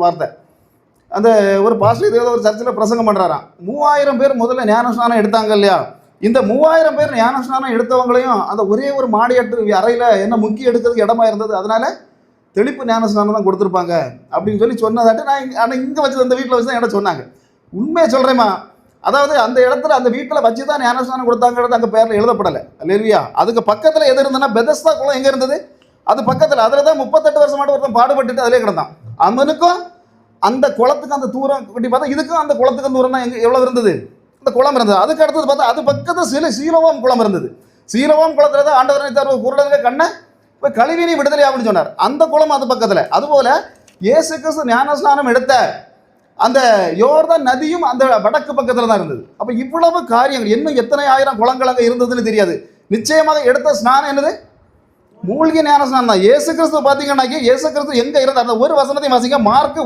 வார்த்தை. அந்த ஒரு பாஸ்டர் ஏதோ ஒரு சர்ச்சில் பிரசங்கம் பண்ணுறாராம். 3000 பேர் முதல்ல ஞானஸ்நானம் எடுத்தாங்க இல்லையா? இந்த 3000 பேர் ஞானஸ்நானம் எடுத்தவங்களையும் அந்த ஒரே ஒரு மாடியாட்டு அறையில் என்ன முக்கி எடுக்கிறதுக்கு இடமா இருந்தது, அதனால தெளிப்பு ஞானஸ்நானம் தான் கொடுத்துருப்பாங்க அப்படின்னு சொல்லி சொன்னதாட்டு ஆனால் இங்கே வச்சு அந்த வீட்டில் வச்சு தான் இடம் சொன்னாங்க. உண்மையை சொல்கிறேம்மா, அதாவது அந்த இடத்துல அந்த வீட்டில் வச்சு தான் ஞானஸ்நானம் கொடுத்தாங்கிறது அங்கே பேரில் எழுதப்படலை இல்லையா? அதுக்கு பக்கத்தில் எது இருந்ததுன்னா பெதஸ்தா குளம் எங்கே இருந்தது? அது பக்கத்தில். அதில் தான் 38 வருஷமாட்டு ஒருத்தன் பாடுபட்டுட்டு அதிலே கிடந்தான். அவனுக்கும் அந்த குளத்துக்கு அந்த தூரம் கட்டி பார்த்தா இதுக்கும் அந்த குளத்துக்கு தூரம் தான் எவ்வளோ இருந்தது? அந்த குளம் இருந்தது. அதுக்கு அடுத்தது பார்த்தா அது பக்கத்தில் சீலோவாம் குளம் இருந்தது. சீலோவாம் குளத்தில் தான் ஆண்டவர் நினைத்தார், குருடனுக்கு கண்ணை இப்போ கழுவினி விடுதலை அப்படின்னு சொன்னார். அந்த குளம் அது பக்கத்தில். அதுபோல் இயேசு கிறிஸ்து ஞானஸ்நானம் எடுத்த அந்த யோர்தான் நதியும் அந்த வடக்கு பக்கத்தில் தான் இருந்தது. அப்போ இவ்வளவு காரியங்கள், இன்னும் எத்தனை ஆயிரம் குளங்கள் அங்கே இருந்ததுன்னு தெரியாது. நிச்சயமாக எடுத்த ஸ்நானம் என்னது? மூழ்கி ஞானஸ்நானம் தான். இயேசு கிறிஸ்து பார்த்தீங்கன்னாக்கி இயேசு கிறிஸ்து எங்கே இருந்தார்? அந்த ஒரு வசனத்தை வாசிங்க. மார்க்